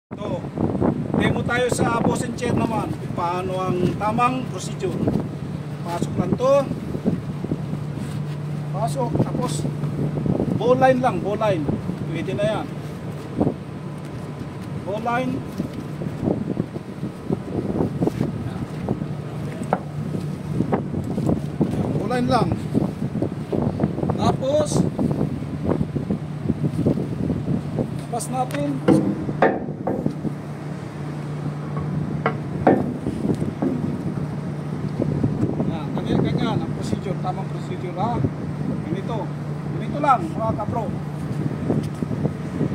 So, demo tayo sa boss and chair naman kung paano ang tamang procedure. Pasok lang to. Pasok, tapos ball line lang, ball line. Pwede na yan. Ball line. Ball line lang. Tapos labas natin. Ganyan ang procedure, tamang procedure ha. Ganito lang mga kapro.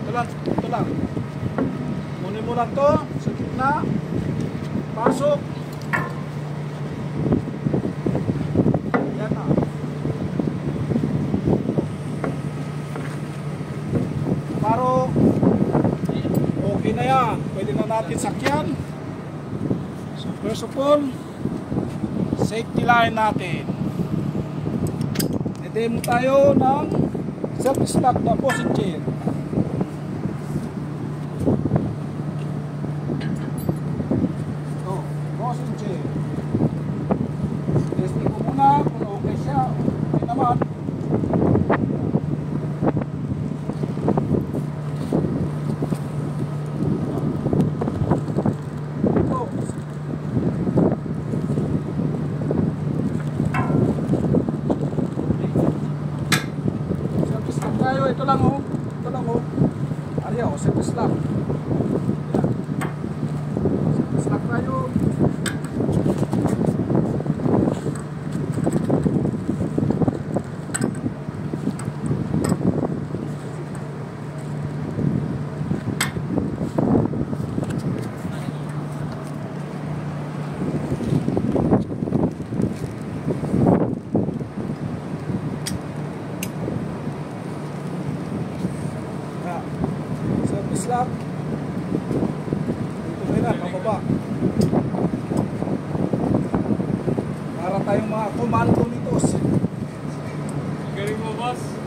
Ito lang. Kunin mo lang to sa gitna. Pasok. Yan na. Paro. Okay na yan. Pwede na natin sakyan. So first of all, safety line natin. I-demo tayo ng self-slack na boss and chair. So, boss and chair. Testing ko muna kung okay siya. Okay naman. Ito lang oh. Ariya oh, service lang. Service lang tayo. Service lang. Dito na pababa. Para tayong mga komando nito. Galing mo, boss.